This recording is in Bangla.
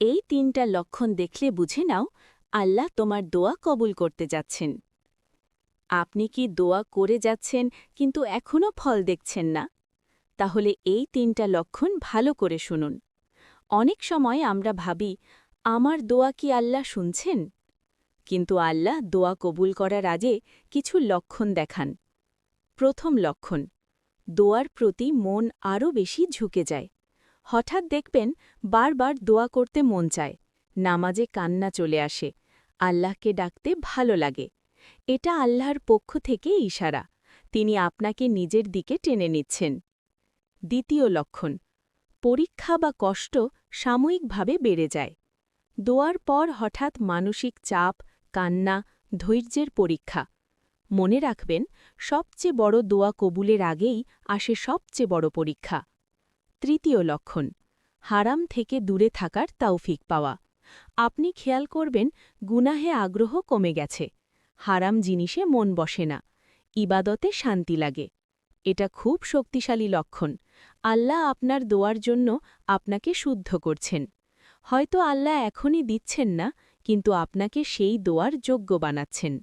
এই ৩টা লক্ষণ দেখলে বুঝে নাও আল্লাহ তোমার দোয়া কবুল করতে যাচ্ছেন। আপনি কি দোয়া করে যাচ্ছেন কিন্তু এখনও ফল দেখছেন না? তাহলে এই ৩টা লক্ষণ ভালো করে শুনুন। অনেক সময় আমরা ভাবি, আমার দোয়া কি আল্লাহ শুনছেন? কিন্তু আল্লাহ দোয়া কবুল করার আগে কিছু লক্ষণ দেখান। প্রথম লক্ষণ, দোয়ার প্রতি মন আরও বেশি ঝুঁকে যায়। হঠাৎ দেখবেন বারবার দোয়া করতে মন চায়, নামাজে কান্না চলে আসে, আল্লাহকে ডাকতে ভালো লাগে। এটা আল্লাহর পক্ষ থেকে ইশারা, তিনি আপনাকে নিজের দিকে টেনে নিচ্ছেন। দ্বিতীয় লক্ষণ, পরীক্ষা বা কষ্ট সাময়িকভাবে বেড়ে যায়। দোয়ার পর হঠাৎ মানসিক চাপ, কান্না, ধৈর্যের পরীক্ষা। মনে রাখবেন, সবচেয়ে বড় দোয়া কবুলের আগেই আসে সবচেয়ে বড় পরীক্ষা। তৃতীয় লক্ষণ, হারাম থেকে দূরে থাকার তৌফিক পাওয়া। আপনি খেয়াল করবেন গুনাহে আগ্রহ কমে গেছে, হারাম জিনিসে মন বসে না, ইবাদতে শান্তি লাগে। এটা খুব শক্তিশালী লক্ষণ, আল্লাহ আপনার দোয়ার জন্য আপনাকে শুদ্ধ করছেন। হয়তো আল্লাহ এখনই দিচ্ছেন না, কিন্তু আপনাকে সেই দোয়ার যোগ্য বানাচ্ছেন।